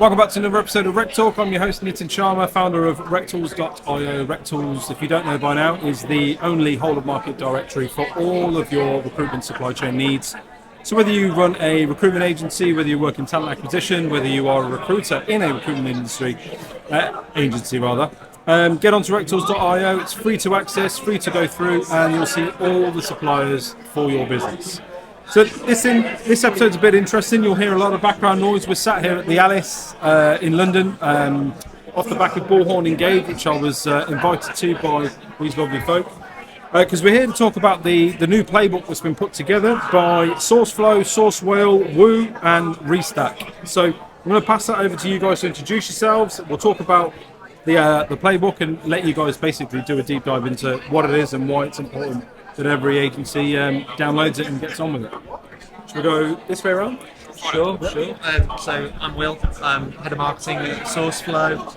Welcome back to another episode of RecTalk. I'm your host Nitin Sharma, founder of RecTools.io. RecTools, if you don't know by now, is the only whole-of-market directory for all of your recruitment supply chain needs. So whether you run a recruitment agency, whether you work in talent acquisition, whether you are a recruiter in a recruitment agency, get onto RecTools.io. It's free to access, free to go through, and you'll see all the suppliers for your business. So this episode's a bit interesting. You'll hear a lot of background noise. We're sat here at the Alice in London, off the back of Bullhorn and Gabe, which I was invited to by these lovely folk. Because we're here to talk about the new playbook that's been put together by SourceFlow, SourceWhale, Woo, and Restack. So I'm going to pass that over to you guys to introduce yourselves. We'll talk about the playbook and let you guys basically do a deep dive into what it is and why it's important that every agency downloads it and gets on with it. Should we go this way around? Sure. So I'm Will, head of marketing at SourceFlow.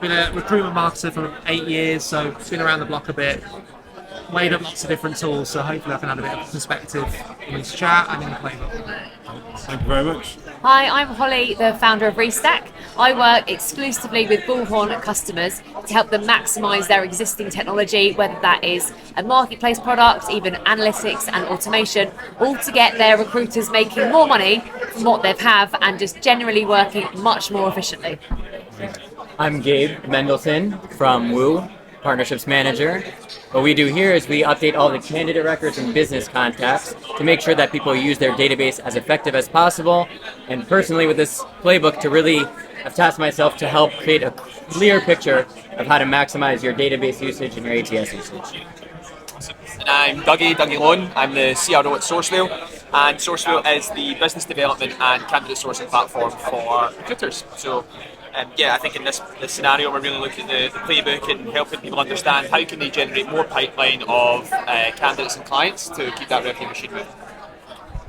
Been a recruitment marketer for 8 years, so been around the block a bit. Weighed up lots of different tools, so hopefully I can add a bit of perspective in this chat and in the playbook. Thank you very much. Hi, I'm Holly, the founder of Restack. I work exclusively with Bullhorn customers to help them maximise their existing technology, whether that is a marketplace product, even analytics and automation, all to get their recruiters making more money from what they have and just generally working much more efficiently. I'm Gabe Mendelson from Woo, Partnerships Manager. What we do here is we update all the candidate records and business contacts to make sure that people use their database as effective as possible. And personally with this playbook to really, I've tasked myself to help create a clear picture of how to maximize your database usage and your ATS usage. And I'm Dougie Lone. I'm the CRO at SourceWhale, and SourceWhale is the business development and candidate sourcing platform for recruiters. So I think in this scenario we're really looking at the playbook and helping people understand how can they generate more pipeline of candidates and clients to keep that revenue machine moving.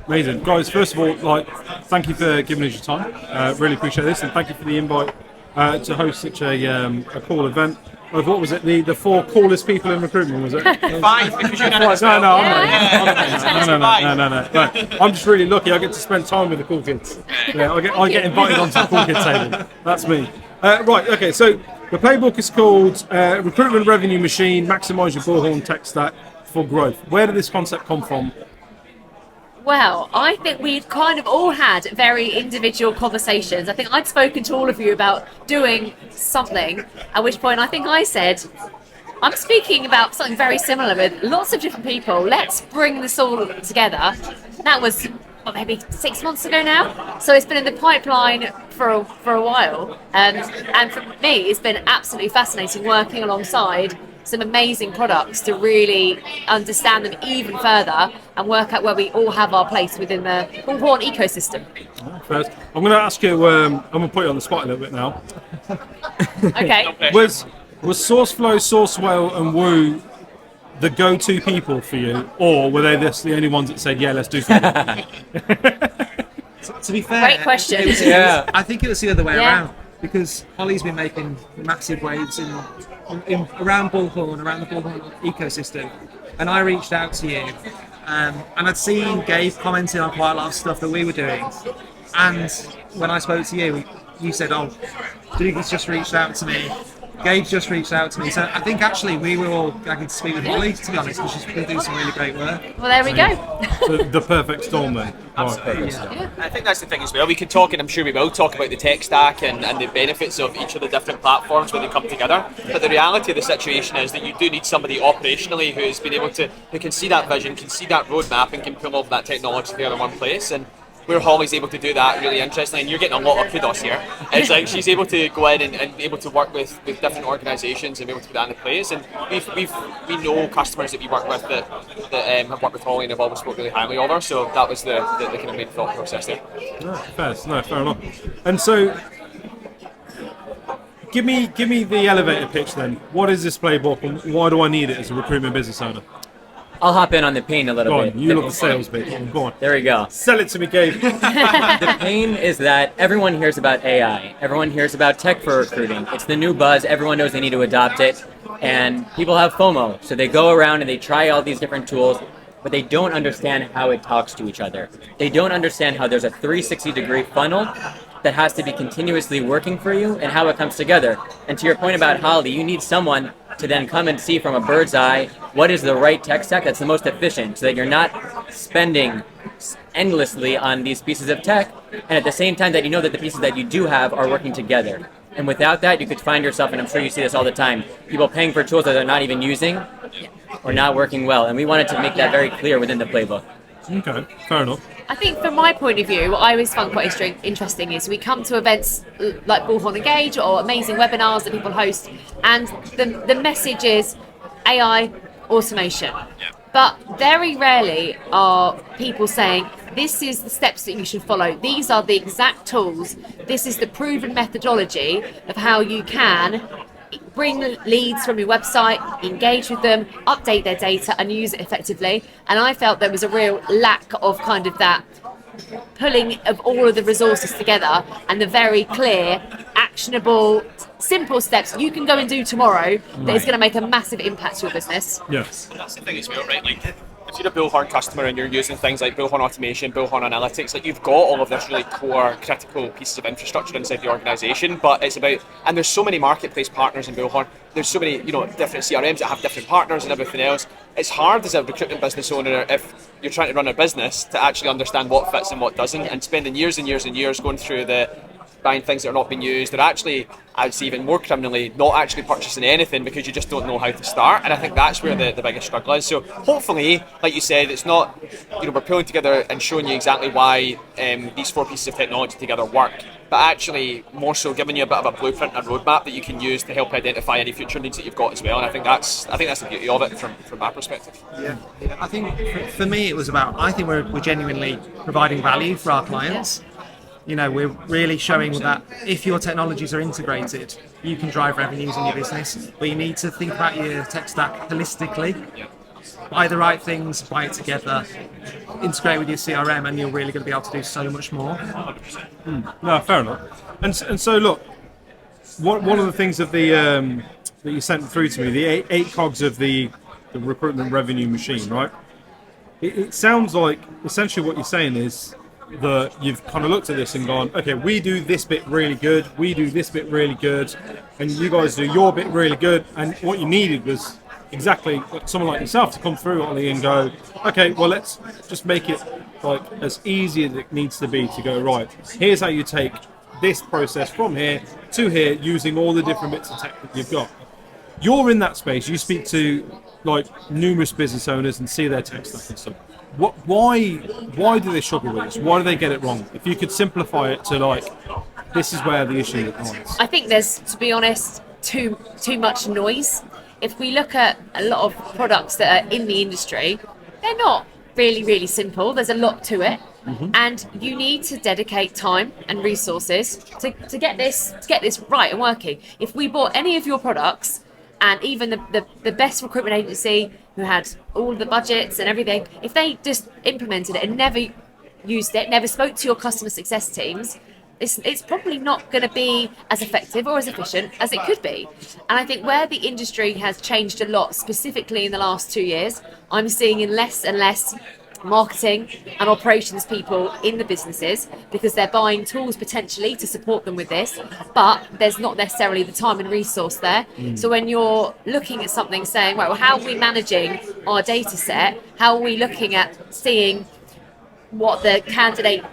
Amazing. Guys, first of all, thank you for giving us your time. Really appreciate this, and thank you for the invite to host such a cool event. What was it? The 4 coolest people in recruitment, was it? 5, because you're No, I'm just really lucky. I get to spend time with the cool kids. Yeah, I get invited onto the cool kids table. That's me. Right. Okay. So the playbook is called Recruitment Revenue Machine. Maximise your Bullhorn tech stack for growth. Where did this concept come from? Well, I think we'd kind of all had very individual conversations. I think I'd spoken to all of you about doing something, at which point I think I said, I'm speaking about something very similar with lots of different people. Let's bring this all together. That was maybe 6 months ago now. So it's been in the pipeline for a while. And for me, it's been absolutely fascinating working alongside some amazing products to really understand them even further and work out where we all have our place within the Bullhorn ecosystem. First, I'm going to ask you, I'm going to put you on the spot a little bit now. Okay. Was SourceFlow, SourceWhale and Woo the go-to people for you, or were they the only ones that said, yeah, let's do something? To be fair, Great question. I think it was the other way around, because Holly's been making massive waves in around Bullhorn, around the Bullhorn ecosystem, and I reached out to you, and I'd seen Gabe commenting on quite a lot of stuff that we were doing, and when I spoke to you, you said, Dougie's just reached out to me, Gabe just reached out to me, so I think actually we were all gagging to speak with Holly, to be honest, because she's been doing some really great work. Well, there we go. The perfect storm then. Absolutely. Yeah. I think that's the thing as well. We could talk, and I'm sure we will talk about the tech stack and the benefits of each of the different platforms when they come together. But the reality of the situation is that you do need somebody operationally who can see that vision, can see that roadmap, and can pull all of that technology together in one place. And where Holly's able to do that really interestingly, and you're getting a lot of kudos here, it's like she's able to go in and able to work with different organisations and be able to put that into place. And we know customers that we work with that have worked with Holly and have always spoke really highly of her, so that was the kind of main thought process there. Fair enough. And so, give me the elevator pitch then. What is this playbook and why do I need it as a recruitment business owner? I'll hop in on the pain a little Go bit. on, you look the sales bit. Go on. There we go. Sell it to me, Gabe. The pain is that everyone hears about AI. Everyone hears about tech for recruiting. It's the new buzz. Everyone knows they need to adopt it. And people have FOMO. So they go around and they try all these different tools, but they don't understand how it talks to each other. They don't understand how there's a 360-degree funnel that has to be continuously working for you and how it comes together. And to your point about Holly, you need someone to then come and see from a bird's eye what is the right tech stack that's the most efficient, so that you're not spending endlessly on these pieces of tech, and at the same time that you know that the pieces that you do have are working together. And without that, you could find yourself, and I'm sure you see this all the time, people paying for tools that they're not even using or not working well. And we wanted to make that very clear within the playbook. Okay, fair enough. I think from my point of view, what I always find quite interesting is we come to events like Bullhorn Engage or amazing webinars that people host, and the message is AI automation. But very rarely are people saying, this is the steps that you should follow. These are the exact tools. This is the proven methodology of how you can bring leads from your website, engage with them, update their data and use it effectively. And I felt there was a real lack of kind of that pulling of all of the resources together and the very clear, actionable, simple steps you can go and do tomorrow that is going to make a massive impact to your business. Yes. And that's the thing as well, right? Like, if you're a Bullhorn customer and you're using things like Bullhorn automation, Bullhorn analytics, like you've got all of this really core, critical pieces of infrastructure inside the organisation. But it's about, and there's so many marketplace partners in Bullhorn. There's so many, different CRMs that have different partners and everything else. It's hard as a recruitment business owner, if you're trying to run a business, to actually understand what fits and what doesn't, and spending years and years and years going through buying things that are not being used. They're actually, I'd say even more criminally, not actually purchasing anything because you just don't know how to start. And I think that's where the biggest struggle is. So hopefully, like you said, it's not, we're pulling together and showing you exactly why these 4 pieces of technology together work, but actually more so giving you a bit of a blueprint and roadmap that you can use to help identify any future needs that you've got as well. And I think that's the beauty of it from my perspective. Yeah. I think for me it was about, I think we're genuinely providing value for our clients. We're really showing that if your technologies are integrated, you can drive revenues in your business, but you need to think about your tech stack holistically. Buy the right things, buy it together, integrate with your CRM, and you're really going to be able to do so much more. No, fair enough. And so look, one of the things of the that you sent through to me, the eight cogs of the recruitment revenue machine, right? It sounds like essentially what you're saying is that you've kind of looked at this and gone, okay, we do this bit really good, we do this bit really good, and you guys do your bit really good, and what you needed was exactly someone like yourself to come through, Ollie, and go, okay, well, let's just make it like as easy as it needs to be to go, right, here's how you take this process from here to here using all the different bits of tech that you've got. You're in that space, you speak to like numerous business owners and see their tech stack and stuff. Why do they struggle with this? Why do they get it wrong? If you could simplify it to like, this is where the issue lies. I think there's, to be honest, too much noise. If we look at a lot of products that are in the industry, they're not really simple. There's a lot to it. Mm-hmm. And you need to dedicate time and resources to get this right and working. If we bought any of your products, and even the best recruitment agency who had all the budgets and everything, if they just implemented it and never used it, never spoke to your customer success teams, it's probably not going to be as effective or as efficient as it could be. And I think where the industry has changed a lot, specifically in the last 2 years, I'm seeing in less and less marketing and operations people in the businesses, because they're buying tools potentially to support them with this, but there's not necessarily the time and resource there. So when you're looking at something saying, right, well, how are we managing our data set? How are we looking at seeing what the candidate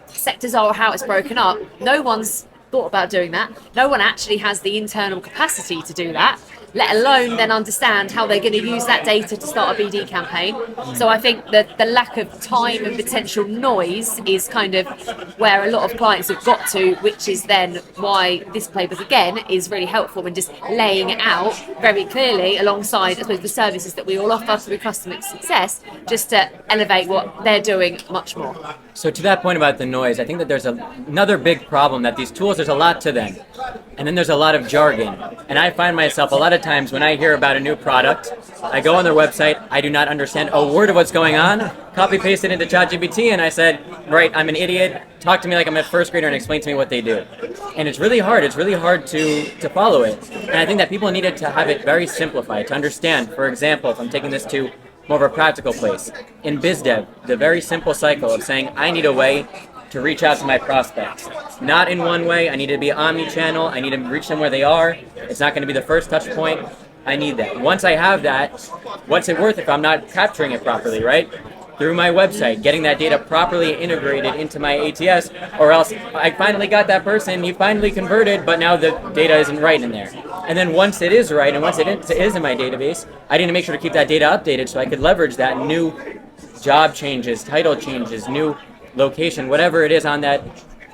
sectors are or how it's broken up? No one's thought about doing that. No one actually has the internal capacity to do that, let alone then understand how they're going to use that data to start a BD campaign. So I think that the lack of time and potential noise is kind of where a lot of clients have got to, which is then why this playbook again is really helpful in just laying it out very clearly alongside, I suppose, the services that we all offer through customer success, just to elevate what they're doing much more. So to that point about the noise, I think that there's another big problem, that these tools, there's a lot to them. And then there's a lot of jargon. And I find myself a lot of times when I hear about a new product, I go on their website, I do not understand a word of what's going on, copy paste it into ChatGPT, and I said, right, I'm an idiot, talk to me like I'm a first grader and explain to me what they do. And it's really hard to follow it. And I think that people needed to have it very simplified, to understand. For example, if I'm taking this to more of a practical place, in BizDev, the very simple cycle of saying, I need a way to reach out to my prospects. Not in one way. I need to be omni-channel. I need to reach them where they are. It's not going to be the first touch point. I need that. Once I have that, what's it worth if I'm not capturing it properly, right? Through my website, getting that data properly integrated into my ATS, or else I finally got that person, you finally converted, but now the data isn't right in there. And then once it is right, and once it is in my database, I need to make sure to keep that data updated so I could leverage that new job changes, title changes, new location, whatever it is on that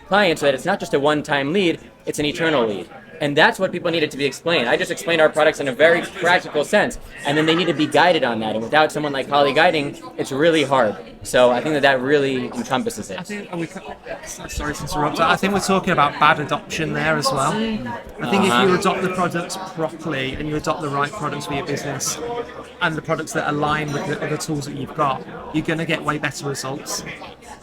client, so that it's not just a one-time lead, it's an eternal lead. And that's what people needed to be explained. I just explained our products in a very practical sense, and then they need to be guided on that. And without someone like Holly guiding, it's really hard. So I think that really encompasses it. I think sorry to interrupt. I think we're talking about bad adoption there as well. I think if you adopt the products properly and you adopt the right products for your business and the products that align with the other tools that you've got, you're going to get way better results.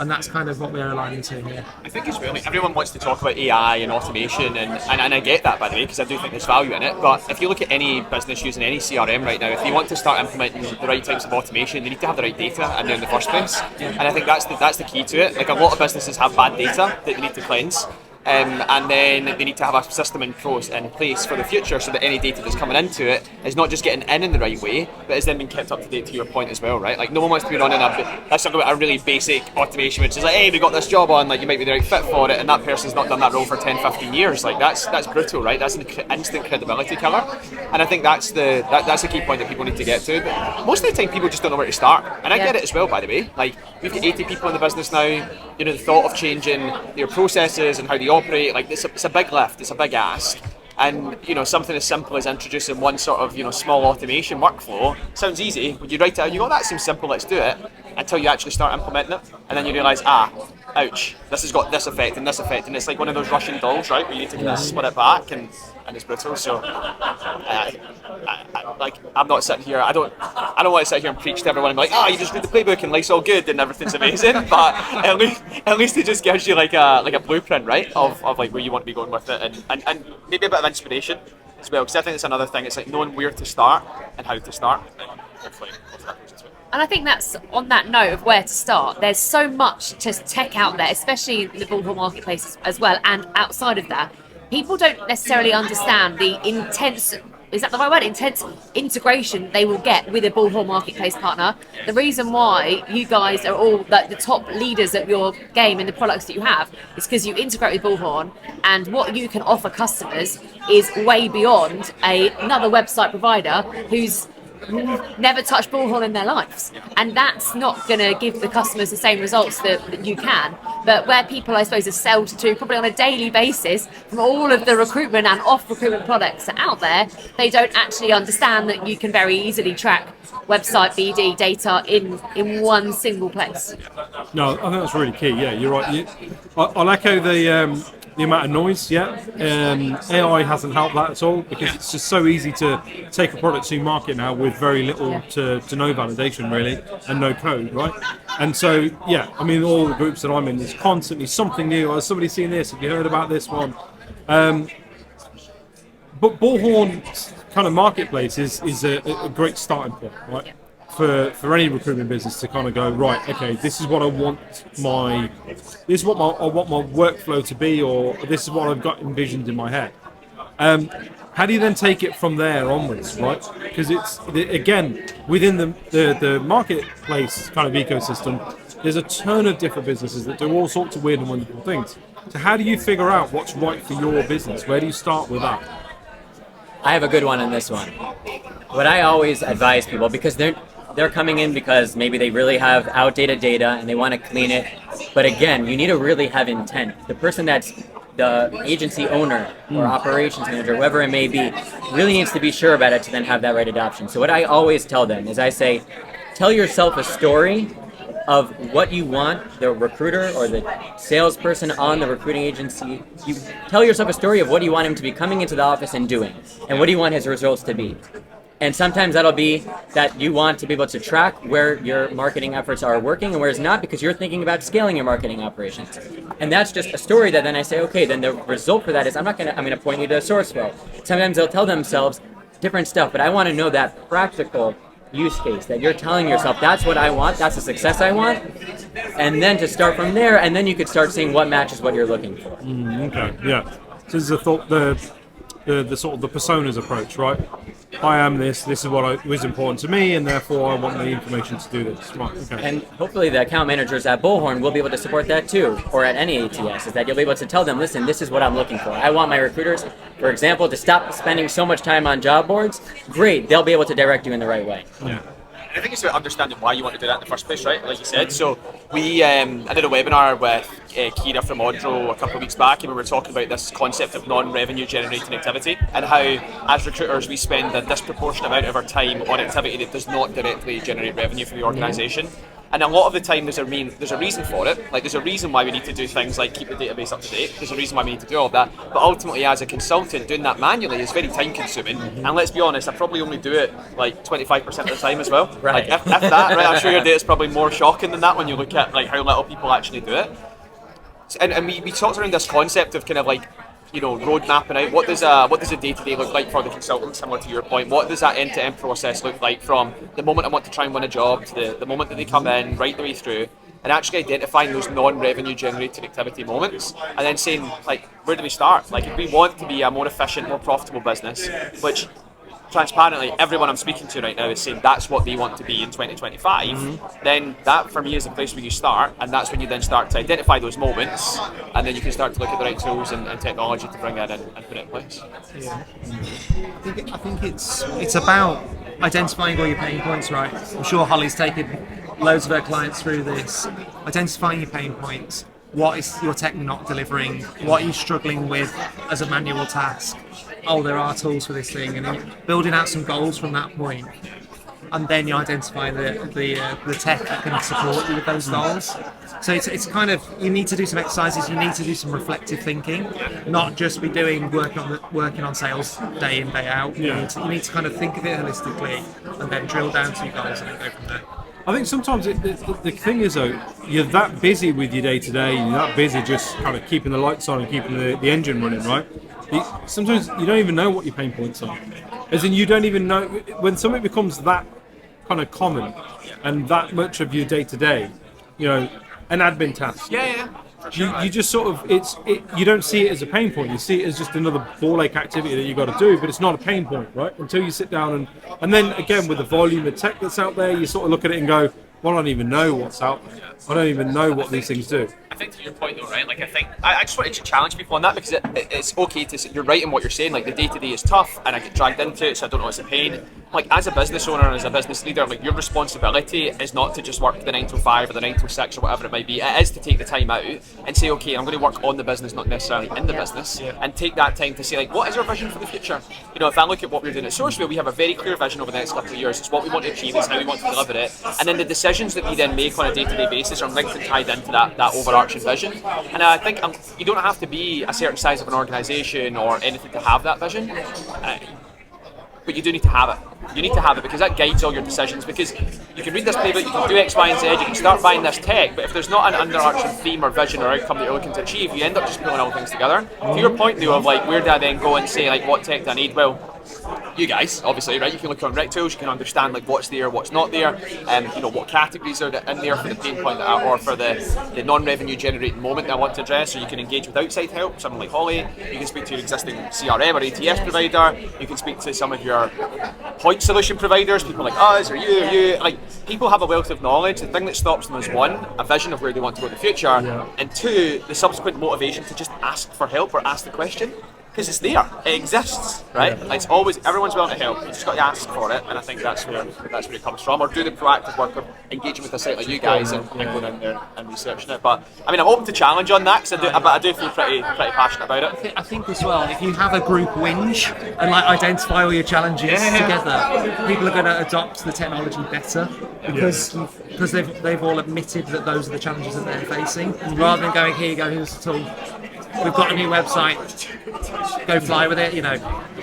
And that's kind of what we're aligning to here. I think it's really, everyone wants to talk about AI and automation, and I get that, by the way, because I do think there's value in it. But if you look at any business using any CRM right now, if you want to start implementing the right types of automation, they need to have the right data in there in the first place. And I think that's the key to it. Like, a lot of businesses have bad data that they need to cleanse. And then they need to have a system in place for the future, so that any data that's coming into it is not just getting in the right way, but is then being kept up to date, to your point as well, right? Like, no one wants to be running let's talk about a really basic automation, which is like, hey, we got this job on, like, you might be the right fit for it, and that person's not done that role for 10, 15 years. Like, that's brutal, right? That's an instant credibility killer. And I think that's the key point that people need to get to. But most of the time, people just don't know where to start. And I get it as well, by the way. Like, we've got 80 people in the business now. You know, the thought of changing their processes and how they operate, like, it's a big lift, it's a big ask. And, you know, something as simple as introducing one sort of, you know, small automation workflow sounds easy. When you write it out, you go, that seems simple, let's do it, until you actually start implementing it. And then you realise, ouch, this has got this effect and this effect. And it's like one of those Russian dolls, right, where you need to kind of split it back, and it's brutal. So, I'm not sitting here, I don't want to sit here and preach to everyone and be like, you just read the playbook and life's all good and everything's amazing. But at least it just gives you like a blueprint, right, of like where you want to be going with it, and maybe a bit of inspiration as well, because I think it's another thing. It's like knowing where to start and how to start, and hopefully that goes as well. And I think that's on that note of where to start. There's so much tech out there, especially in the Bullhorn marketplace as well, and outside of that. People don't necessarily understand the intense, is that the right word? Intense integration they will get with a Bullhorn marketplace partner. The reason why you guys are all like the top leaders at your game in the products that you have is because you integrate with Bullhorn, and what you can offer customers is way beyond another website provider who's never touched Bullhorn in their lives, and that's not going to give the customers the same results that you can. But where people, I suppose, are sold to probably on a daily basis from all of the recruitment and off-recruitment products that are out there, they don't actually understand that you can very easily track website BD data in one single place. No, I think that's really key. Yeah, you're right. I'll echo the amount of noise. AI hasn't helped that at all, because it's just so easy to take a product to market now with very little to no validation, really, and no code, right? And so, I mean, all the groups that I'm in, there's constantly something new. Has somebody seen this? Have you heard about this one? But Bullhorn's kind of marketplace is a great starting point, right? For any recruitment business to kind of go, right, okay, this is what I want my workflow to be, or this is what I've got envisioned in my head. How do you then take it from there onwards, right? Because it's, again, within the marketplace kind of ecosystem, there's a ton of different businesses that do all sorts of weird and wonderful things. So how do you figure out what's right for your business? Where do you start with that? I have a good one on this one. What I always advise people, because they're coming in because maybe they really have outdated data and they want to clean it. But again, you need to really have intent. The person that's the agency owner or operations manager, whoever it may be, really needs to be sure about it to then have that right adoption. So what I always tell them is I say, tell yourself a story of what you want the recruiter or the salesperson on the recruiting agency, you tell yourself a story of what you want him to be coming into the office and doing, and what do you want his results to be. And sometimes that'll be that you want to be able to track where your marketing efforts are working and where it's not, because you're thinking about scaling your marketing operations. And that's just a story that then I say, okay, then the result for that is I'm gonna point you to SourceFlow. Sometimes they'll tell themselves different stuff, but I want to know that practical use case that you're telling yourself, that's what I want, that's the success I want, and then to start from there, and then you could start seeing what matches what you're looking for. Okay, yeah. So this is the sort of the personas approach, right? I am this is what is important to me, and therefore I want the information to do this. Right, okay. And hopefully the account managers at Bullhorn will be able to support that too, or at any ATS, is that you'll be able to tell them, listen, this is what I'm looking for. I want my recruiters, for example, to stop spending so much time on job boards. Great, they'll be able to direct you in the right way. Yeah. I think it's about understanding why you want to do that in the first place, right? Like you said. So we, I did a webinar with Kira from Audro a couple of weeks back, and we were talking about this concept of non-revenue generating activity and how, as recruiters, we spend a disproportionate amount of our time on activity that does not directly generate revenue for the organisation. And a lot of the time, there's a reason for it. Like, there's a reason why we need to do things like keep the database up to date. There's a reason why we need to do all of that. But ultimately, as a consultant, doing that manually is very time consuming. And let's be honest, I probably only do it like 25% of the time as well. Right. Like, if that, right? I'm sure your data's probably more shocking than that when you look at like how little people actually do it. And we talked around this concept of kind of like, you know, road mapping out what does a day-to-day look like for the consultant, similar to your point. What does that end-to-end process look like from the moment I want to try and win a job to the moment that they come in, right the way through, and actually identifying those non-revenue generating activity moments, and then saying, like, where do we start? Like, if we want to be a more efficient, more profitable business, which transparently everyone I'm speaking to right now is saying that's what they want to be in 2025, then that for me is the place where you start, and that's when you then start to identify those moments, and then you can start to look at the right tools and technology to bring in and put it in place. Yeah. I think it's about identifying all your pain points, right? I'm sure Holly's taken loads of her clients through this. Identifying your pain points. What is your tech not delivering? What are you struggling with as a manual task? Oh, there are tools for this thing, and then building out some goals from that point, and then you identify the tech that can support you with those goals. So it's kind of, you need to do some exercises, you need to do some reflective thinking, not just be working on sales day in, day out. You need to kind of think of it holistically, and then drill down to your goals and then go from there. I think sometimes the thing is, though, you're that busy with your day-to-day, you're that busy just kind of keeping the lights on and keeping the engine running, right? Sometimes you don't even know what your pain points are. As in, you don't even know, when something becomes that kind of common and that much of your day-to-day, you know, an admin task. Yeah. You just sort of, you don't see it as a pain point, you see it as just another ball ache activity that you got to do, but it's not a pain point, right? Until you sit down and then again, with the volume of tech that's out there, you sort of look at it and go, well, I don't even know what's out there. I don't even know what these things do. I think to your point though, right, like I think I just wanted to challenge people on that, because it's okay to, you're right in what you're saying, like the day-to-day is tough and I get dragged into it, so I don't know it's a pain. Like, as a business owner and as a business leader, like, your responsibility is not to just work the 9 to 5 or the 9 to 6 or whatever it might be. It is to take the time out and say, okay, I'm going to work on the business, not necessarily in the business, and take that time to say, like, what is our vision for the future? You know, if I look at what we're doing at SourceWhale, we have a very clear vision over the next couple of years. It's what we want to achieve, it's how we want to deliver it, and then the decisions that we then make on a day-to-day basis are linked and tied into that overarching vision. And I think you don't have to be a certain size of an organisation or anything to have that vision, but you do need to have it. You need to have it because that guides all your decisions, because you can read this playbook, you can do X, Y, and Z, you can start buying this tech, but if there's not an underarching theme or vision or outcome that you're looking to achieve, you end up just pulling all things together. To your point though of like, where do I then go and say like, what tech do I need? Well, you guys, obviously, right? You can look on RecTools, you can understand like what's there, what's not there, you know, what categories are in there for the pain point or for the non-revenue generating moment that I want to address. So you can engage with outside help, someone like Holly. You can speak to your existing CRM or ATS provider. You can speak to some of your point solution providers, people like us or you. Like, people have a wealth of knowledge. The thing that stops them is one, a vision of where they want to go in the future, and two, the subsequent motivation to just ask for help or ask the question. Because it's there, it exists, right? Like, it's always, everyone's willing to help. You just got to ask for it, and I think that's where it comes from. Or do the proactive work of engaging with a site like you guys and going in there and researching it. But I mean, I'm open to challenge on that because I do feel pretty passionate about it. I think as well, if you have a group whinge and like identify all your challenges together, people are going to adopt the technology better because they've all admitted that those are the challenges that they're facing, rather than going, here you go, here's the tool. We've got a new website, go fly with it, you know.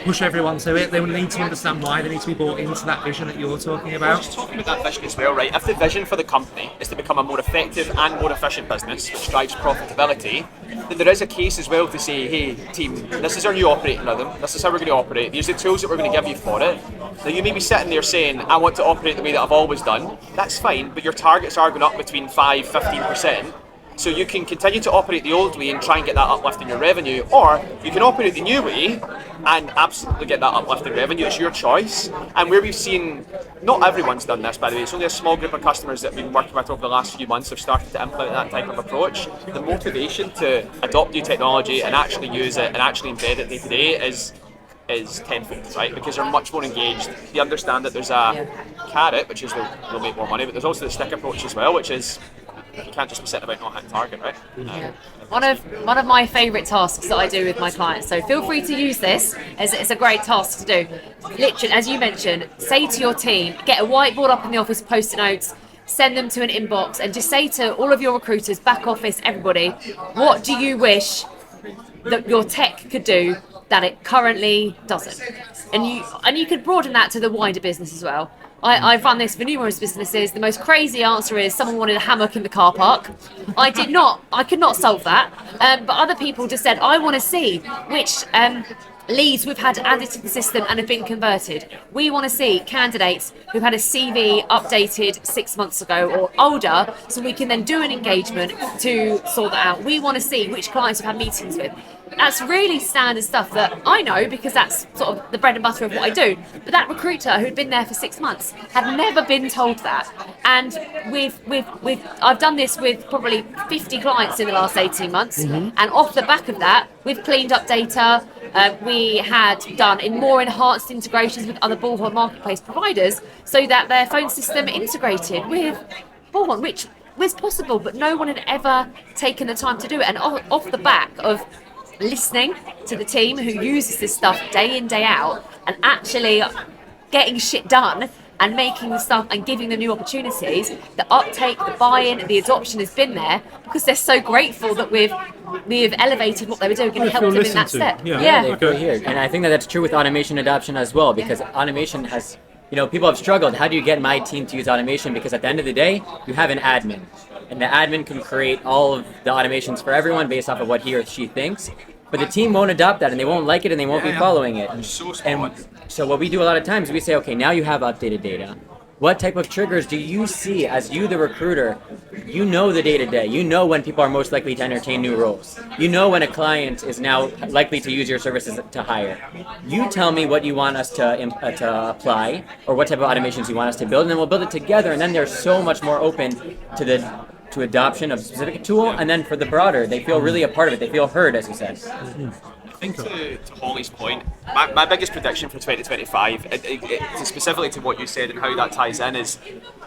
push everyone to it. They will need to understand why. They need to be bought into that vision that you're talking about. Just talking about that vision as well, right? If the vision for the company is to become a more effective and more efficient business, which drives profitability, then there is a case as well to say, hey, team, this is our new operating rhythm. This is how we're going to operate. These are the tools that we're going to give you for it. Now, you may be sitting there saying, I want to operate the way that I've always done. That's fine, but your targets are going up between 5-15%. So you can continue to operate the old way and try and get that uplift in your revenue, or you can operate the new way and absolutely get that uplift in revenue. It's your choice. And where we've seen, not everyone's done this, by the way, it's only a small group of customers that we've been working with over the last few months have started to implement that type of approach. The motivation to adopt new technology and actually use it and actually embed it day to day is tenfold, right? Because they're much more engaged. They understand that there's a carrot, which is they'll make more money, but there's also the stick approach as well, which is you can't just be sitting about not hitting target, right? One of my favourite tasks that I do with my clients, so feel free to use this, as it's a great task to do. Literally, as you mentioned, say to your team, get a whiteboard up in the office, post-it notes, send them to an inbox, and just say to all of your recruiters, back office, everybody, what do you wish that your tech could do that it currently doesn't? And you could broaden that to the wider business as well. I've run this for numerous businesses. The most crazy answer is someone wanted a hammock in the car park. I could not solve that. But other people just said, I want to see which leads we've had added to the system and have been converted. We want to see candidates who've had a CV updated 6 months ago or older, so we can then do an engagement to sort that out. We want to see which clients we've had meetings with. That's really standard stuff that I know because that's sort of the bread and butter of what I do. But that recruiter who'd been there for 6 months had never been told that. And I've done this with probably 50 clients in the last 18 months. And off the back of that, we've cleaned up data. We had done more enhanced integrations with other Bullhorn marketplace providers so that their phone system integrated with Bullhorn, which was possible, but no one had ever taken the time to do it. And off the back of listening to the team who uses this stuff day in, day out, and actually getting shit done and making the stuff and giving them new opportunities, the uptake, the buy-in, the adoption has been there because they're so grateful that we've elevated what they were doing and helped them in that step. Yeah, they feel here. And I think that that's true with automation adoption as well, because automation has, people have struggled. How do you get my team to use automation? Because at the end of the day, you have an admin, and the admin can create all of the automations for everyone based off of what he or she thinks. But the team won't adopt that, and they won't like it, and they won't be following it. And so what we do a lot of times, we say, okay, now you have updated data. What type of triggers do you see as you, the recruiter? You know the day-to-day. You know when people are most likely to entertain new roles. You know when a client is now likely to use your services to hire. You tell me what you want us to apply, or what type of automations you want us to build, and then we'll build it together, and then they're so much more open to adoption of a specific tool, and then for the broader, they feel really a part of it. They feel heard, as you said. I think to Holly's point, my biggest prediction for 2025, specifically to what you said and how that ties in, is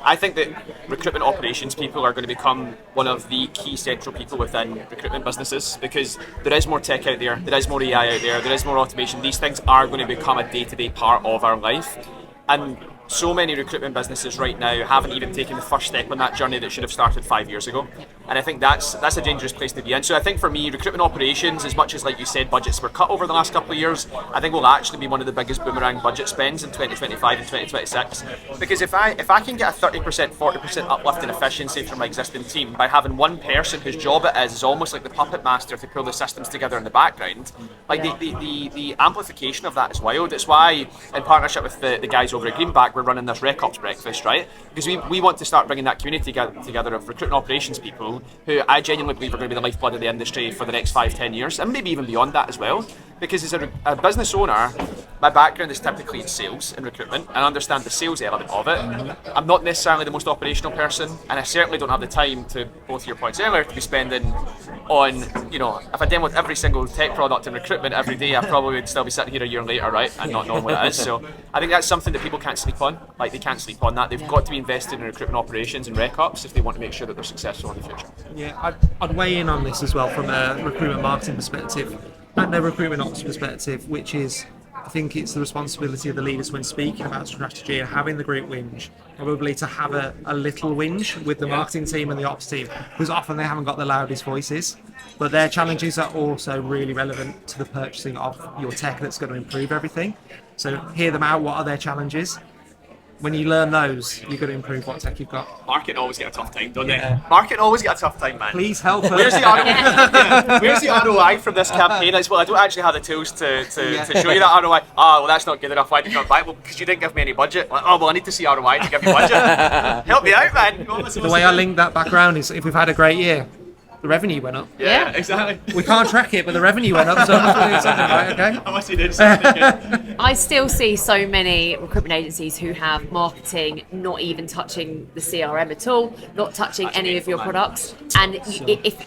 I think that recruitment operations people are going to become one of the key central people within recruitment businesses, because there is more tech out there, there is more AI out there is more automation. These things are going to become a day-to-day part of our life. And so many recruitment businesses right now haven't even taken the first step on that journey that should have started 5 years ago. And I think that's a dangerous place to be in. So I think for me, recruitment operations, as much as, like you said, budgets were cut over the last couple of years, I think will actually be one of the biggest boomerang budget spends in 2025 and 2026. Because if I can get a 30%, 40% uplift in efficiency from my existing team by having one person whose job it is almost like the puppet master to pull the systems together in the background, like the amplification of that is wild. It's why, in partnership with the guys over at Greenback, we're running this RecOps breakfast, right? Because we want to start bringing that community together of recruitment operations people who I genuinely believe are going to be the lifeblood of the industry for the next 5-10 years, and maybe even beyond that as well. Because as a business owner, my background is typically in sales and recruitment, and I understand the sales element of it. I'm not necessarily the most operational person, and I certainly don't have the time, to both your points earlier, to be spending on, if I demoed every single tech product in recruitment every day, I probably would still be sitting here a year later, right, and not knowing what it is. So I think that's something that people can't sleep on. Like, they can't sleep on that. They've got to be invested in recruitment operations and RecOps if they want to make sure that they're successful in the future. Yeah, I'd weigh in on this as well from a recruitment marketing perspective and a recruitment ops perspective, which is I think it's the responsibility of the leaders when speaking about strategy and having the group whinge, probably to have a little whinge with the marketing team and the ops team, because often they haven't got the loudest voices, but their challenges are also really relevant to the purchasing of your tech that's going to improve everything. So hear them out. What are their challenges? When you learn those, you're going to improve what tech you've got. Marketing always get a tough time, don't they? Marketing always get a tough time, man. Please help us. Where's the ROI? Where's the ROI from this campaign? As well, I don't actually have the tools to show you that ROI. Oh, well, that's not good enough. Why did you not buy it? Well, because you didn't give me any budget. Like, oh, well, I need to see ROI to give you budget. Help me out, man. The way I link that background is if we've had a great year, the revenue went up. Yeah, exactly. We can't track it, but the revenue went up, so I must be doing something right, okay? I must be doing something good. I still see so many recruitment agencies who have marketing not even touching the CRM at all, not touching any of your products, and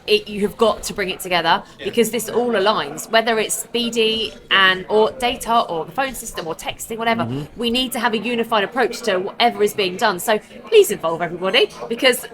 you have got to bring it together because this all aligns. Whether it's BD or data or the phone system or texting, whatever, we need to have a unified approach to whatever is being done. So please involve everybody because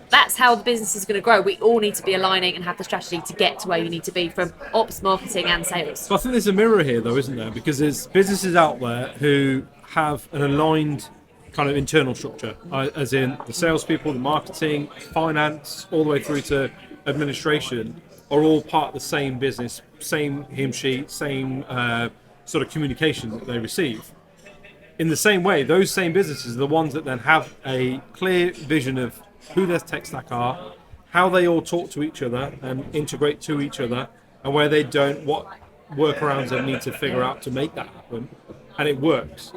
that's how the business is going to grow. We all need to be aligning and have the strategy to get to where you need to be from ops, marketing and sales. So I think there's a mirror here though, isn't there? Because there's businesses out there who have an aligned kind of internal structure, as in the salespeople, the marketing, finance, all the way through to administration are all part of the same business, same hymn sheet, same sort of communication that they receive. In the same way, those same businesses are the ones that then have a clear vision of who their tech stack are, how they all talk to each other and integrate to each other, and where they don't, what workarounds they need to figure out to make that happen, and it works.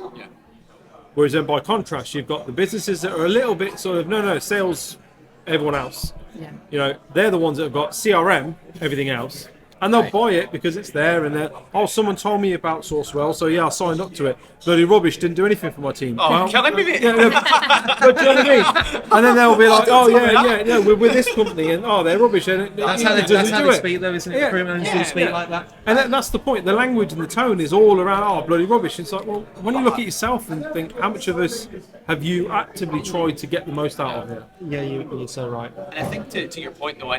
Whereas then by contrast, you've got the businesses that are a little bit sort of, no, sales, everyone else. Yeah. You know, they're the ones that have got CRM, everything else, and they'll buy it because it's there, and they're, oh, someone told me about SourceWhale, so yeah, I signed up to it. Bloody rubbish, didn't do anything for my team. Oh, well, killing me, mate. Yeah, but do you know what I mean? And then they'll be like, oh yeah, we're with this company, and oh, they're rubbish. And That's how they speak, though, isn't it? Recruitment agencies speak like that. And that's the point. The language and the tone is all around, oh, bloody rubbish. It's like, well, when you look at yourself and think, how much of this have you actively tried to get the most out of here? Yeah, you're so right. And I think to your point though,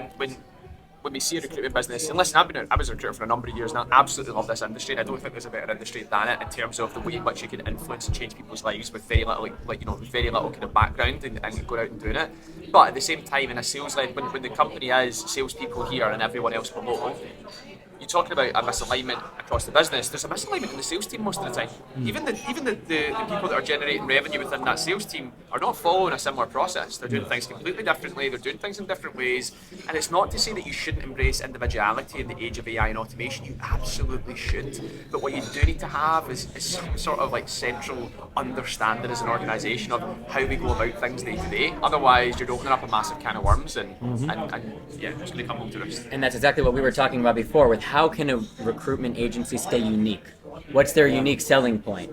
when we see a recruitment business, and listen, I was a recruiter for a number of years and I absolutely love this industry, and I don't think there's a better industry than it in terms of the way in which you can influence and change people's lives with very little, very little kind of background and going out and doing it. But at the same time, in a sales led, when the company is salespeople here and everyone else below, you're talking about a misalignment across the business. There's a misalignment in the sales team most of the time. Even the people that are generating revenue within that sales team are not following a similar process. They're doing things completely differently. They're doing things in different ways. And it's not to say that you shouldn't embrace individuality in the age of AI and automation. You absolutely should. But what you do need to have is some sort of like central understanding as an organisation of how we go about things day to day. Otherwise, you're opening up a massive can of worms, and yeah, it's going to come home to roost. And that's exactly what we were talking about before with how can a recruitment agency stay unique? What's their unique selling point?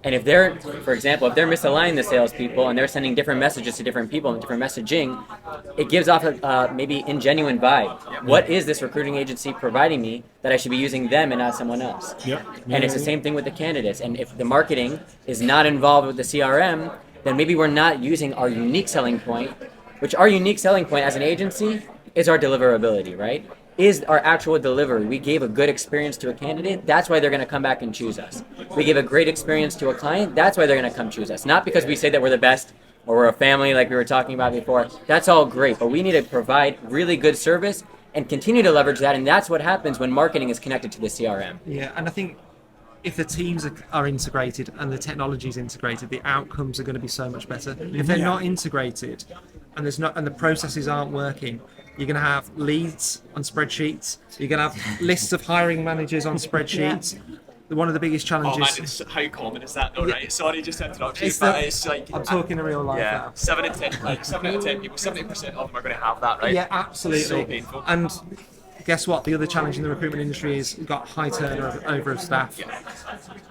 And if they're, for example, if they're misaligning the salespeople and they're sending different messages to different people and different messaging, it gives off a maybe ingenuine vibe. What is this recruiting agency providing me that I should be using them and not someone else? And it's the same thing with the candidates. And if the marketing is not involved with the CRM, then maybe we're not using our unique selling point, which our unique selling point as an agency is our deliverability, right? Is our actual delivery. We gave a good experience to a candidate, that's why they're going to come back and choose us. We gave a great experience to a client, that's why they're going to come choose us. Not because we say that we're the best or we're a family like we were talking about before. That's all great, but we need to provide really good service and continue to leverage that, and that's what happens when marketing is connected to the CRM. Yeah, and I think if the teams are integrated and the technology is integrated, the outcomes are going to be so much better. If they're not integrated and the processes aren't working, you're going to have leads on spreadsheets. You're going to have lists of hiring managers on spreadsheets. One of the biggest challenges. Oh man, how common is that though, right? Sorry, just to interrupt you, but it's like I'm talking in real life now. 7 out of 10 people, 70% of them are going to have that, right? Yeah, absolutely. It's so painful. And guess what? The other challenge in the recruitment industry is we've got high turnover of staff.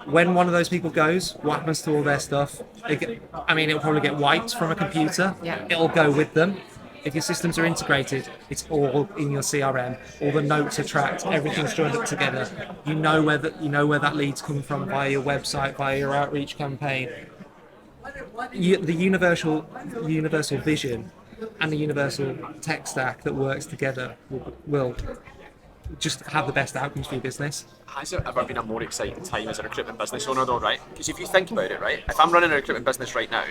When one of those people goes, what happens to all their stuff? It'll probably get wiped from a computer. It'll go with them. If your systems are integrated, it's all in your CRM. All the notes are tracked. Everything's joined up together. You know where that lead's come from via your website, via your outreach campaign. The universal vision and the universal tech stack that works together will just have the best outcomes for your business. Has there ever been a more exciting time as a recruitment business owner though, right? Because if you think about it, right, if I'm running a recruitment business right now,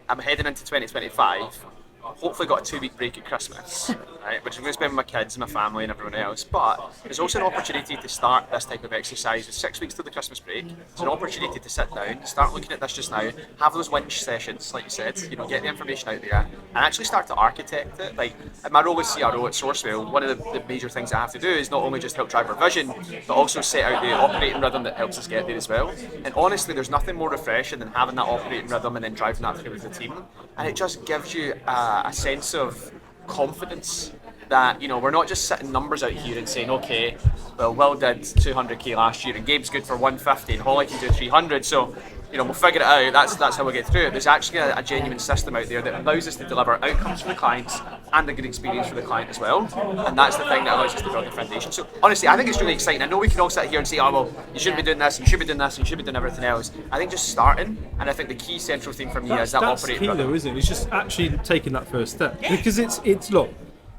I'm heading into 2025, hopefully got a 2-week break at Christmas, right, which I'm going to spend with my kids and my family and everyone else, but there's also an opportunity to start this type of exercise with 6 weeks to the Christmas break. It's an opportunity to sit down, start looking at this just now, have those winch sessions, like you said, get the information out there, and actually start to architect it. Like, in my role as CRO at SourceWhale, one of the major things I have to do is not only just help drive our vision, but also set out the operating rhythm that helps us get there as well. And honestly, there's nothing more refreshing than having that operating rhythm and then driving that through with the team. And it just gives you a sense of confidence that, we're not just sitting numbers out here and saying, okay, well, Will did 200k last year and Gabe's good for 150 and Holly can do 300, so we'll figure it out. That's how we get through it. There's actually a genuine system out there that allows us to deliver outcomes for the clients and a good experience for the client as well. And that's the thing that allows us to build the foundation. So honestly, I think it's really exciting. I know we can all sit here and say, oh, well, you shouldn't be doing this, you should be doing this, you should be doing everything else. I think just starting, and I think the key central thing for me is that operating. That's key though, isn't it? It's just actually taking that first step. Because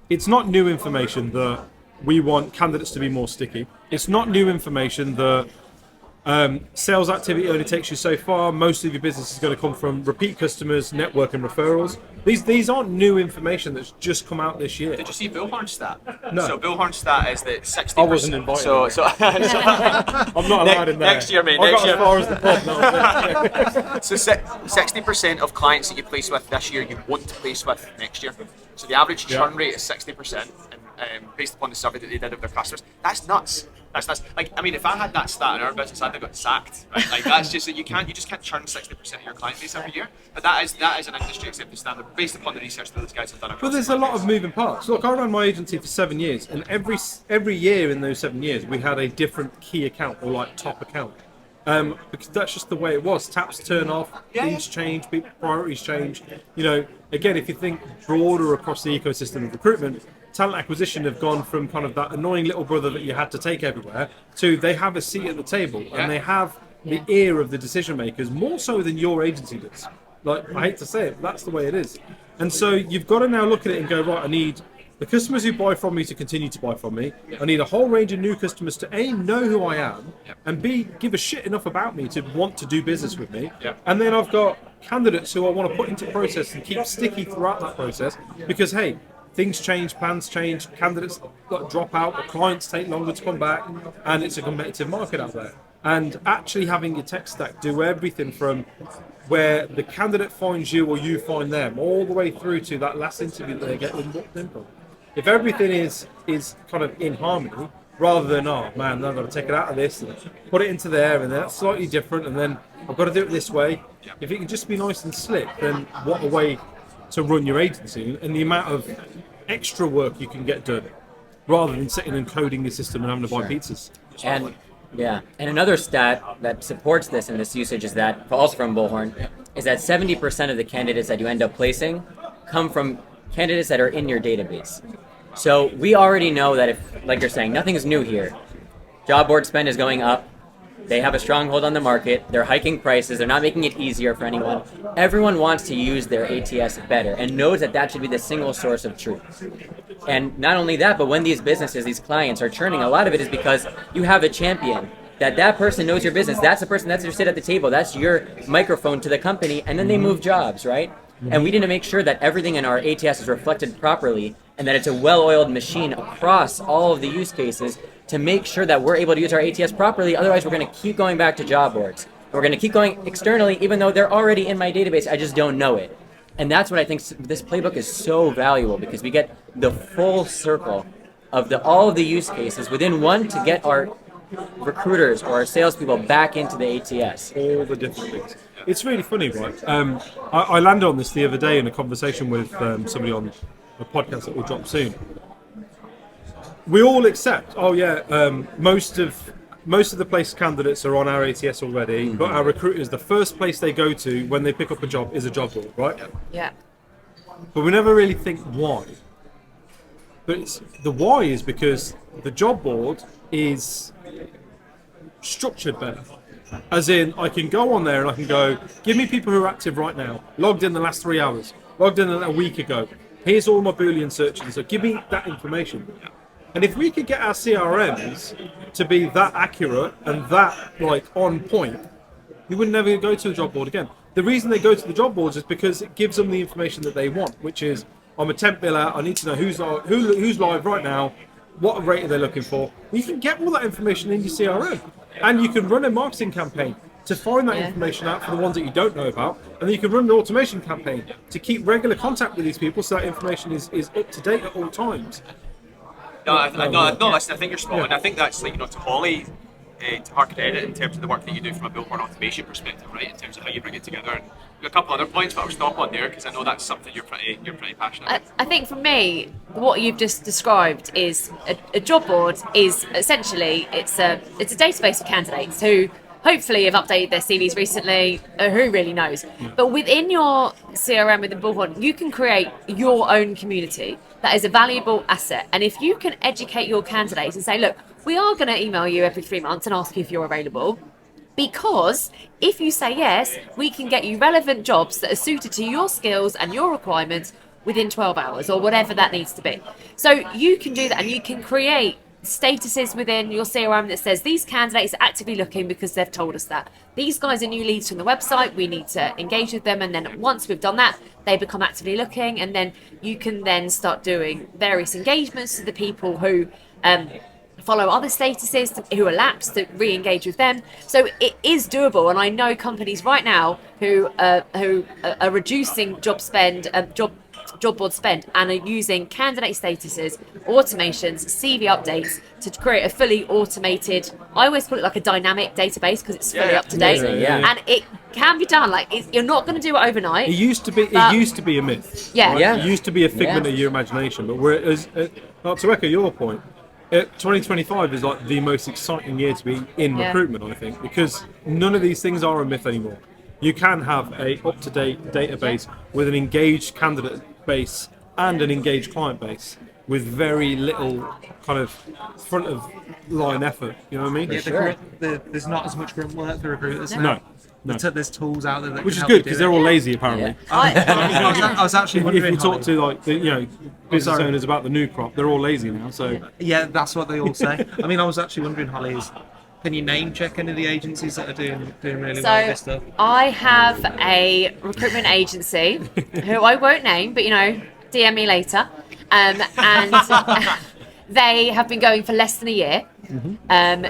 it's not new information that we want candidates to be more sticky. It's not new information that sales activity only takes you so far. Most of your business is going to come from repeat customers, network and referrals. These aren't new information that's just come out this year. Did you see Bullhorn's stat? No. So Bullhorn's stat is that 60%. I wasn't invited. So I'm not allowed in there. Next year, mate. I Next got year. as far as the pod. No, So 60% of clients that you place with this year, you won't place with next year. So the average churn rate is 60%, and based upon the survey that they did of their customers, that's nuts. That's nuts. Like, I mean, if I had that stat in our business, I'd have got sacked. Right? Like, that's just that you just can't churn 60% of your client base every year. But that is an industry accepted standard based upon the research that those guys have done. But there's a lot of moving parts. Look, I ran my agency for 7 years, and every year in those 7 years, we had a different key account or top account. Because that's just the way it was. Taps turn off, things change, priorities change. Again, if you think broader across the ecosystem of recruitment, talent acquisition have gone from kind of that annoying little brother that you had to take everywhere to they have a seat at the table and they have the ear of the decision makers more so than your agency does. Like, I hate to say it, but that's the way it is. And so you've got to now look at it and go, right, I need the customers who buy from me to continue to buy from me. I need a whole range of new customers to A, know who I am, and B, give a shit enough about me to want to do business with me. And then I've got candidates who I want to put into process and keep sticky throughout that process because, hey, things change, plans change, candidates drop out, the clients take longer to come back, and it's a competitive market out there. And actually having your tech stack do everything from where the candidate finds you or you find them, all the way through to that last interview that they get booked in for. If everything is kind of in harmony, rather than, oh man, I've got to take it out of this and put it into there, and then that's slightly different, and then I've got to do it this way. If it can just be nice and slick, then what a way to run your agency, and the amount of extra work you can get done, rather than sitting and coding the system and having to buy pizzas. And another stat that supports this and this usage is that, also from Bullhorn, is that 70% of the candidates that you end up placing come from candidates that are in your database. So we already know that if, like you're saying, nothing is new here. Job board spend is going up. They have a stronghold on the market. They're hiking prices. They're not making it easier for anyone. Everyone wants to use their ATS better and knows that that should be the single source of truth. And not only that, but when these businesses, these clients are churning, a lot of it is because you have a champion. That person knows your business. That's the person that's your sit at the table. That's your microphone to the company. And then they move jobs, right? And we need to make sure that everything in our ATS is reflected properly and that it's a well-oiled machine across all of the use cases to make sure that we're able to use our ATS properly. Otherwise, we're going to keep going back to job boards. We're going to keep going externally, even though they're already in my database. I just don't know it. And that's what I think this playbook is so valuable, because we get the full circle of all of the use cases within one to get our recruiters or our salespeople back into the ATS. All the different things. It's really funny, right? I landed on this the other day in a conversation with somebody on a podcast that will drop soon. We all accept, most of the place candidates are on our ATS already, but our recruiters, the first place they go to when they pick up a job is a job board, right? Yeah. But we never really think why. But the why is because the job board is structured better. As in, I can go on there and I can go, give me people who are active right now, logged in the last 3 hours, logged in a week ago. Here's all my Boolean searches. So give me that information. And if we could get our CRMs to be that accurate and that like on point, we would never go to the job board again. The reason they go to the job boards is because it gives them the information that they want, which is, I'm a temp biller, I need to know who's live right now, what rate are they looking for. You can get all that information in your CRM, and you can run a marketing campaign to find that information out for the ones that you don't know about, and then you can run an automation campaign to keep regular contact with these people so that information is up to date at all times. Listen, I think you're spot on. I think that's like, to Holly, to her credit in terms of the work that you do from a Bullhorn automation perspective, right? In terms of how you bring it together. And a couple other points, but I'll stop on there because I know that's something you're pretty passionate about. I think for me, what you've just described is a job board is essentially it's a database of candidates who hopefully have updated their CVs recently, who really knows. But within your CRM within Bullhorn, you can create your own community that is a valuable asset. And if you can educate your candidates and say, look, we are going to email you every 3 months and ask you if you're available, because if you say yes, we can get you relevant jobs that are suited to your skills and your requirements within 12 hours or whatever that needs to be. So you can do that, and you can create statuses within your CRM that says these candidates are actively looking because they've told us that. These guys are new leads from the website, we need to engage with them, and then once we've done that, they become actively looking, and then you can then start doing various engagements to the people who follow other statuses who are lapsed, to re-engage with them. So it is doable, and I know companies right now who are reducing job board spend and are using candidate statuses, automations, CV updates to create a fully automated, I always call it like a dynamic database because it's fully up to date, and it can be done. Like you're not going to do it overnight. It used to be a myth. Yeah. Right? Yeah. It used to be a figment of your imagination, but to echo your point, 2025 is like the most exciting year to be in recruitment, I think, because none of these things are a myth anymore. You can have a up-to-date database with an engaged candidate base and an engaged client base with very little kind of front of line effort. You know what I mean? Yeah, there's not as much grunt work for recruiters now. No. There's tools out there that which can is help good you because do they're it. all lazy apparently. I was actually if wondering you talk Holly. to like the, business owners about the new crop, they're all lazy now. So Yeah, that's what they all say. I mean, I was actually wondering, Holly, can you name check any of the agencies that are doing really well with this stuff? I have a recruitment agency who I won't name, but DM me later, and they have been going for less than a year.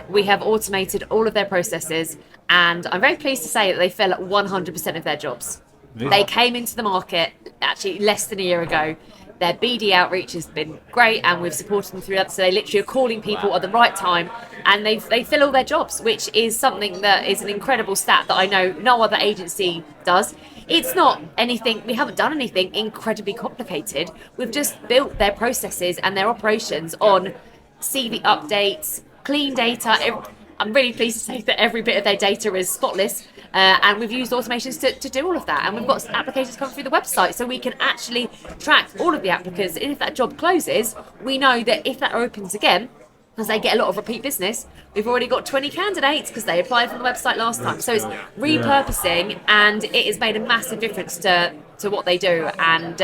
We have automated all of their processes, and I'm very pleased to say that they fill at 100% of their jobs. They came into the market actually less than a year ago. Their BD outreach has been great, and we've supported them through that. So they literally are calling people at the right time, and they fill all their jobs, which is something that is an incredible stat that I know no other agency does. It's not anything, we haven't done anything incredibly complicated. We've just built their processes and their operations on CV updates, clean data. I'm really pleased to say that every bit of their data is spotless. And we've used automations to do all of that. And we've got applications coming through the website, so we can actually track all of the applicants. And if that job closes, we know that if that opens again, because they get a lot of repeat business, we've already got 20 candidates because they applied from the website last time. So it's repurposing, and it has made a massive difference to what they do. And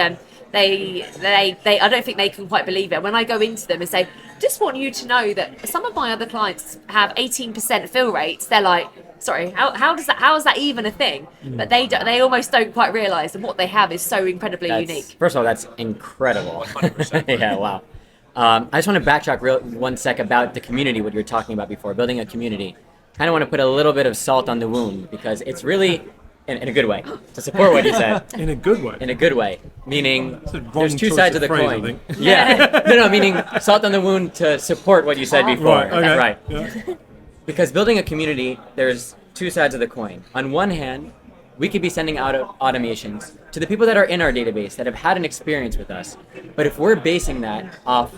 they I don't think they can quite believe it. When I go into them and say, just want you to know that some of my other clients have 18% fill rates, they're like, sorry, how is that even a thing? But they almost don't quite realise that what they have is so incredibly unique. First of all, that's incredible. Yeah, wow. I just want to backtrack one sec about the community, what you were talking about before, building a community. Kind of want to put a little bit of salt on the wound because it's really, in a good way, to support what you said. in a good way. In a good way, meaning there's two choice sides of the phrase, coin. Yeah, no, meaning salt on the wound to support what you said before. Right, okay. Right. Yeah. Because building a community, there's two sides of the coin. On one hand, we could be sending out automations to the people that are in our database that have had an experience with us. But if we're basing that off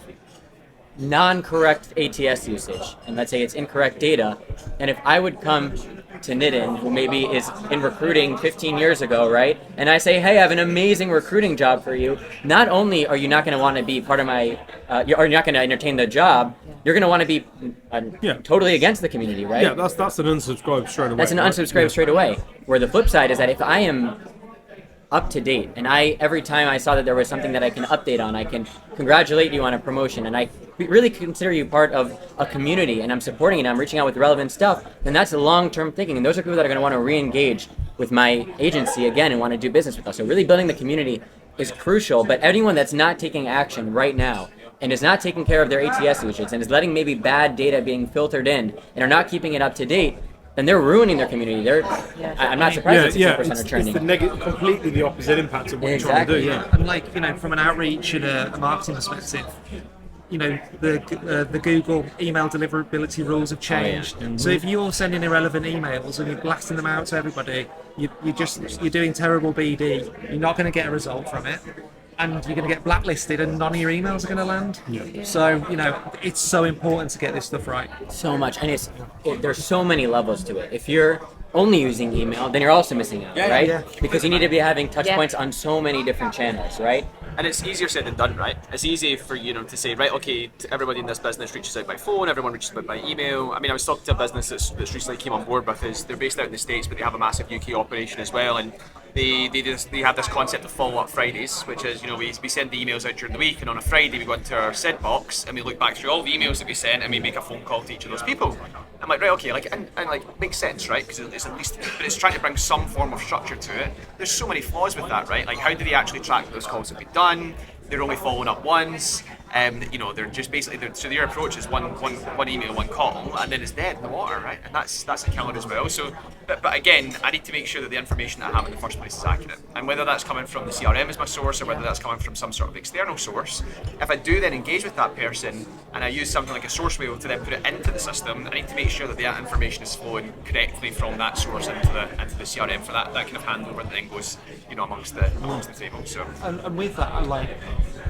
non-correct ATS usage, and let's say it's incorrect data, and if I would come to Nitin, who maybe is in recruiting 15 years ago, right, and I say, hey, I have an amazing recruiting job for you, not only are you not going to want to be part of my, or you're not going to entertain the job, you're going to want to be totally against the community, right? Yeah, that's an unsubscribe straight away. That's an unsubscribe straight away. Where the flip side is that if I am up to date, and every time I saw that there was something that I can update on, I can congratulate you on a promotion, and I really consider you part of a community and I'm supporting it, I'm reaching out with relevant stuff, then that's the long-term thinking. And those are people that are going to want to re-engage with my agency again and want to do business with us. So really building the community is crucial, but anyone that's not taking action right now and is not taking care of their ATS solutions and is letting maybe bad data being filtered in and are not keeping it up to date, then they're ruining their community. I'm not surprised that 60% are trending. It's completely the opposite impact of what you're trying to do. Yeah. And like, you know, from an outreach and a marketing perspective, you know, the Google email deliverability rules have changed. So if you're sending irrelevant emails and you're blasting them out to everybody, you're doing terrible BD. You're not going to get a result from it, and you're going to get blacklisted, and none of your emails are going to land. So you know, it's so important to get this stuff right. So much, and there's so many levels to it. If you're only using email, then you're also missing out, right? Yeah. Because you need to be having touch points on so many different channels, right? And it's easier said than done, right? It's easy for to say, right, okay, everybody in this business reaches out by phone, everyone reaches out by email. I mean, I was talking to a business that's recently came on board with us. They're based out in the States, but they have a massive UK operation as well, and they have this concept of follow-up Fridays, which is, we send the emails out during the week, and on a Friday we go into our sent box and we look back through all the emails that we sent and we make a phone call to each of those people. I'm like, right, okay, and makes sense, right? Because it's at least, but it's trying to bring some form of structure to it. There's so many flaws with that, right? Like, how do they actually track those calls have been done? They're only following up once. They're just basically, so their approach is one email, one call, and then it's dead in the water, right? And that's a killer as well. So, but again, I need to make sure that the information that I have in the first place is accurate. And whether that's coming from the CRM as my source, or whether that's coming from some sort of external source, if I do then engage with that person and I use something like a SourceWhale to then put it into the system, I need to make sure that that information is flowing correctly from that source into the CRM for that kind of handover that then goes, amongst the table. So and with that, like,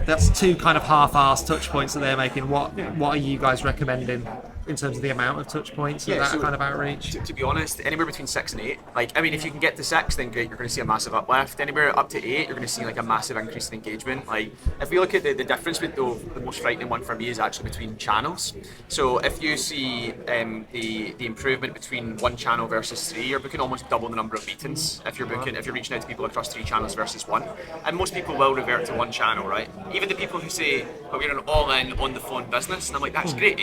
that's two kind of half-assed touch points that they're making. What are you guys recommending in terms of the amount of touch points and that kind of outreach? To be honest, anywhere between 6 and 8. Like, I mean, if you can get to 6, then great, you're going to see a massive uplift. Anywhere up to 8, you're going to see like a massive increase in engagement. Like, if we look at the difference with the most frightening one for me is actually between channels. So if you see the improvement between one channel versus 3, you're booking almost double the number of meetings if you're reaching out to people across 3 channels versus 1. And most people will revert to one channel, right? Even the people who say, but we're an all-in on the phone business, and I'm like, that's great,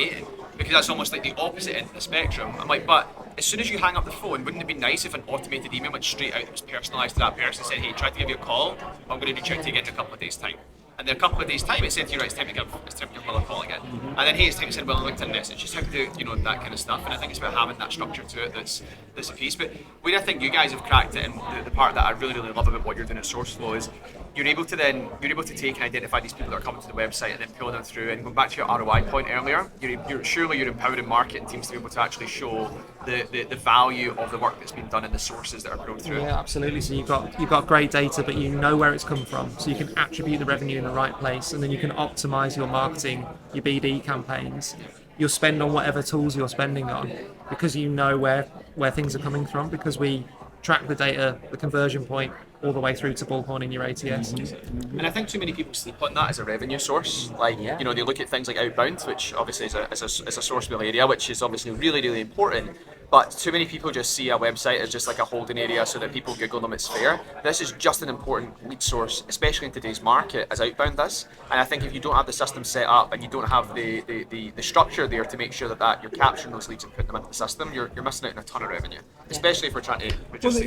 because that's almost like the opposite end of the spectrum. I'm like, but as soon as you hang up the phone, wouldn't it be nice if an automated email went straight out that was personalised to that person and said, hey, try to give you a call, I'm going to reach out to you again in a couple of days' time. And then a couple of days' time, it said to you, right, it's time to give your brother a call again. And then, hey, it's time to send well a LinkedIn message. Just how to do, that kind of stuff. And I think it's about having that structure to it that's a piece. But where I think you guys have cracked it, and the part that I really, really love about what you're doing at SourceFlow is you're able to take and identify these people that are coming to the website and then pull them through. And going back to your ROI point earlier, you're empowering marketing teams to be able to actually show the value of the work that's been done and the sources that are pulled through. Yeah, absolutely. So you've got great data, but you know where it's come from, so you can attribute the revenue in the right place, and then you can optimize your marketing, your BD campaigns. You'll spend on whatever tools you're spending on because you know where things are coming from, because we track the data, the conversion point, all the way through to Bullhorn in your ATS. And I think too many people sleep on that as a revenue source. Like, they look at things like outbound, which obviously is a SourceWhale area, which is obviously really, really important. But too many people just see a website as just like a holding area so that people Google them, it's fair. This is just an important lead source, especially in today's market, as outbound does. And I think if you don't have the system set up and you don't have the structure there to make sure that you're capturing those leads and putting them into the system, you're missing out on a ton of revenue, especially if we're trying to reduce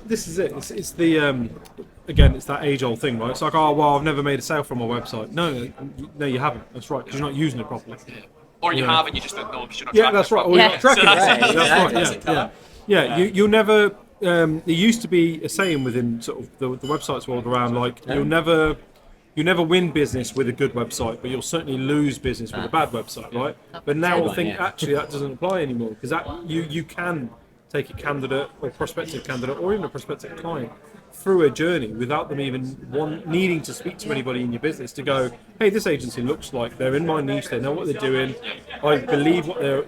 this is it. It's the again, it's that age-old thing, right? It's like, oh, well, I've never made a sale from my website. No, you haven't. That's right, because you're not using it properly. Or you have and you just don't know because you're not tracking that's right. Or you're not tracking it. That's right. Yeah. You'll never. There used to be a saying within sort of the websites world around like you'll never win business with a good website, but you'll certainly lose business with a bad website, right? But now I think actually that doesn't apply anymore, because that you can take a candidate or prospective candidate or even a prospective client through a journey without them even needing to speak to anybody in your business to go, hey, this agency looks like they're in my niche, they know what they're doing, I believe what they're,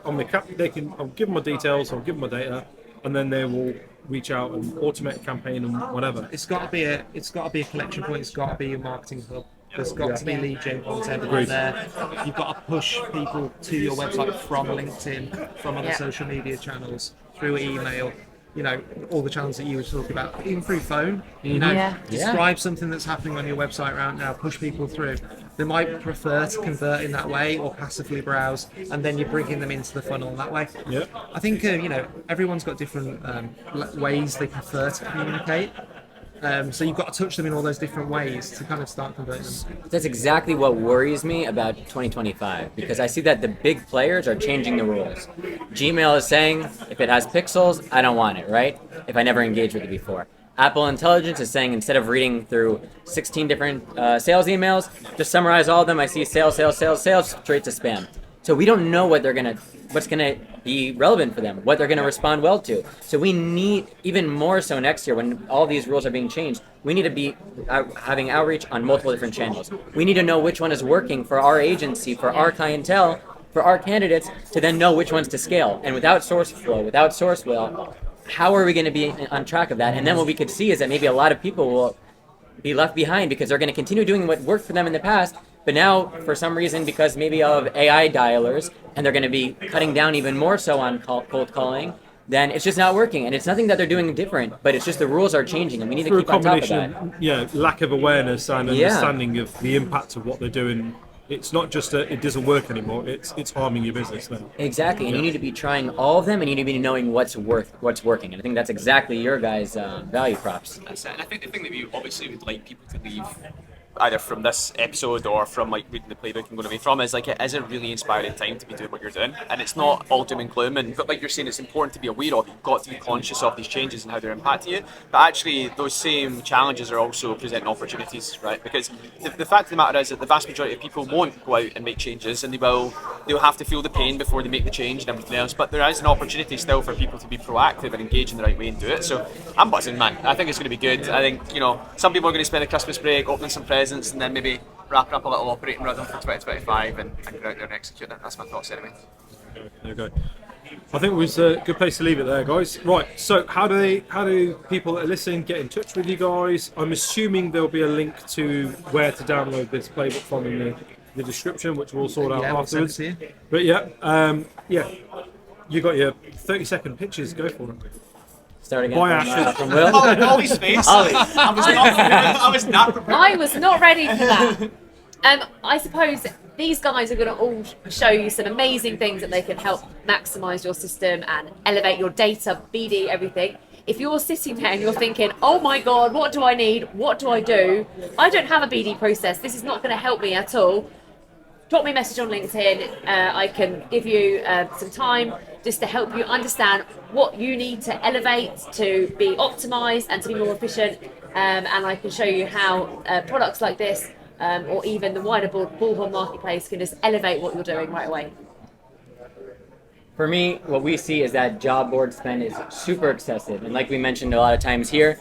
I'll give them my details, I'll give them my data, and then they will reach out and automate a campaign and whatever. It's got to be a collection point. It's got to be a marketing hub. There's got to be lead gen content on there. You've got to push people to your website from LinkedIn, from other social media channels, through email. All the channels that you were talking about, even through phone. Describe something that's happening on your website right now, push people through. they might prefer to convert in that way or passively browse, and then you're bringing them into the funnel that way. Yeah. I think everyone's got different ways they prefer to communicate. So you've got to touch them in all those different ways to kind of start converting them. That's exactly what worries me about 2025, because I see that the big players are changing the rules. Gmail is saying if it has pixels, I don't want it, right? If I never engaged with it before. Apple Intelligence is saying instead of reading through 16 different sales emails, just summarize all of them. I see sales, straight to spam. So we don't know what's gonna be relevant for them, what they're gonna respond well to. So we need, even more so next year when all these rules are being changed, we need to be having outreach on multiple different channels. We need to know which one is working for our agency, for our clientele, for our candidates, to then know which ones to scale. And without SourceFlow, without SourceWhale, how are we going to be on track of that? And then what we could see is that maybe a lot of people will be left behind because they're going to continue doing what worked for them in the past, but now for some reason, because maybe of AI dialers, and they're going to be cutting down even more so on cold calling, then it's just not working. And it's nothing that they're doing different, but it's just the rules are changing, and we need to keep on top of that. Yeah, lack of awareness and understanding of the impact of what they're doing. It's not just it doesn't work anymore. It's harming your business now. Exactly, and you need to be trying all of them, and you need to be knowing what's working. And I think that's exactly your guys' value props. That's it. And I think the thing that we obviously would like people to leave, either from this episode or from like reading the playbook and going away from, is like it is a really inspiring time to be doing what you're doing, and it's not all doom and gloom. And but like you're saying, it's important to be aware of. You've got to be conscious of these changes and how they're impacting you. But actually, those same challenges are also presenting opportunities, right? Because the fact of the matter is that the vast majority of people won't go out and make changes, and they'll have to feel the pain before they make the change and everything else. But there is an opportunity still for people to be proactive and engage in the right way and do it. So I'm buzzing, man. I think it's going to be good. I think some people are going to spend the Christmas break opening some presents and then maybe wrapping up a little operating rhythm for 2025 and get out there and execute it. That's my thoughts anyway. There you go. I think it was a good place to leave it there, guys. Right, so how do people that are listening get in touch with you guys? I'm assuming there'll be a link to where to download this playbook from in the description, which we'll sort out afterwards. We'll send it to you. But you got your 30-second pitches. Go for it. Starting Boy, from Will. Ollie's face. Ollie. I was not prepared. I was not ready for that. I suppose these guys are going to all show you some amazing things that they can help maximise your system and elevate your data, BD, everything. If you're sitting there and you're thinking, oh my God, what do I need? What do I do? I don't have a BD process. This is not going to help me at all. Drop me a message on LinkedIn. I can give you some time just to help you understand what you need to elevate to be optimized and to be more efficient. And I can show you how products like this or even the wider Bullhorn marketplace can just elevate what you're doing right away. For me, what we see is that job board spend is super excessive. And like we mentioned a lot of times here,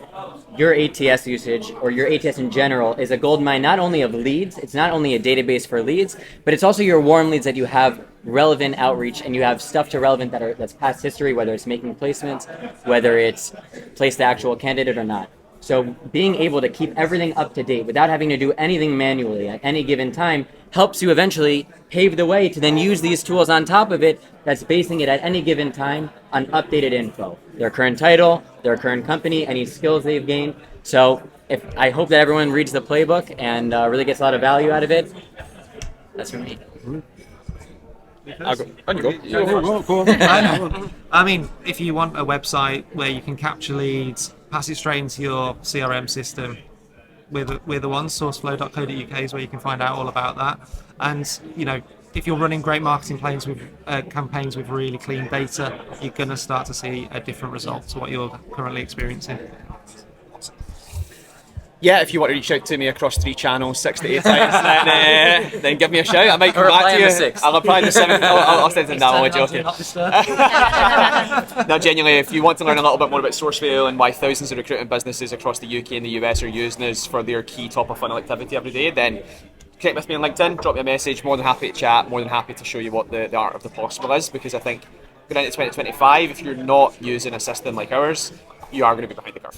your ATS usage or your ATS in general is a gold mine not only of leads, it's not only a database for leads, but it's also your warm leads that you have relevant outreach and you have stuff to relevant that's past history, whether it's making placements, whether it's place the actual candidate or not. So being able to keep everything up to date without having to do anything manually at any given time helps you eventually pave the way to then use these tools on top of it that's basing it at any given time on updated info, their current title, their current company, any skills they've gained. So I hope that everyone reads the playbook and really gets a lot of value out of it. That's for me. I'll go. On you go. Go on. I mean, if you want a website where you can capture leads, pass it straight into your CRM system, we're the one. SourceFlow.co.uk is where you can find out all about that. And if you're running great marketing campaigns with really clean data, you're going to start to see a different result to what you're currently experiencing. Yeah, if you want to reach out to me across 3 channels 6 to 8 times, then give me a shout. I might come back to you. I'll reply the 7th. I'll send them down. I'm joking. No, genuinely, if you want to learn a little bit more about SourceWhale and why thousands of recruitment businesses across the UK and the US are using us for their key top of funnel activity every day, then connect with me on LinkedIn, drop me a message. More than happy to chat, more than happy to show you what the art of the possible is, because I think going into 2025, if you're not using a system like ours, you are going to be behind the curve.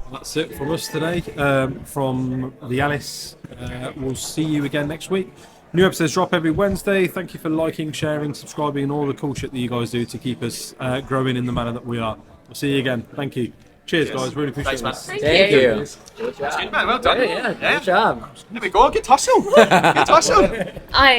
That's it from us today. From the Alice, we'll see you again next week. New episodes drop every Wednesday. Thank you for liking, sharing, subscribing, and all the cool shit that you guys do to keep us growing in the manner that we are. We'll see you again. Thank you. Cheers, guys. Really appreciate Thanks, man. this. Thank you. Good, man. Well done. Yeah, good job. There we go. Good hustle. Good hustle. I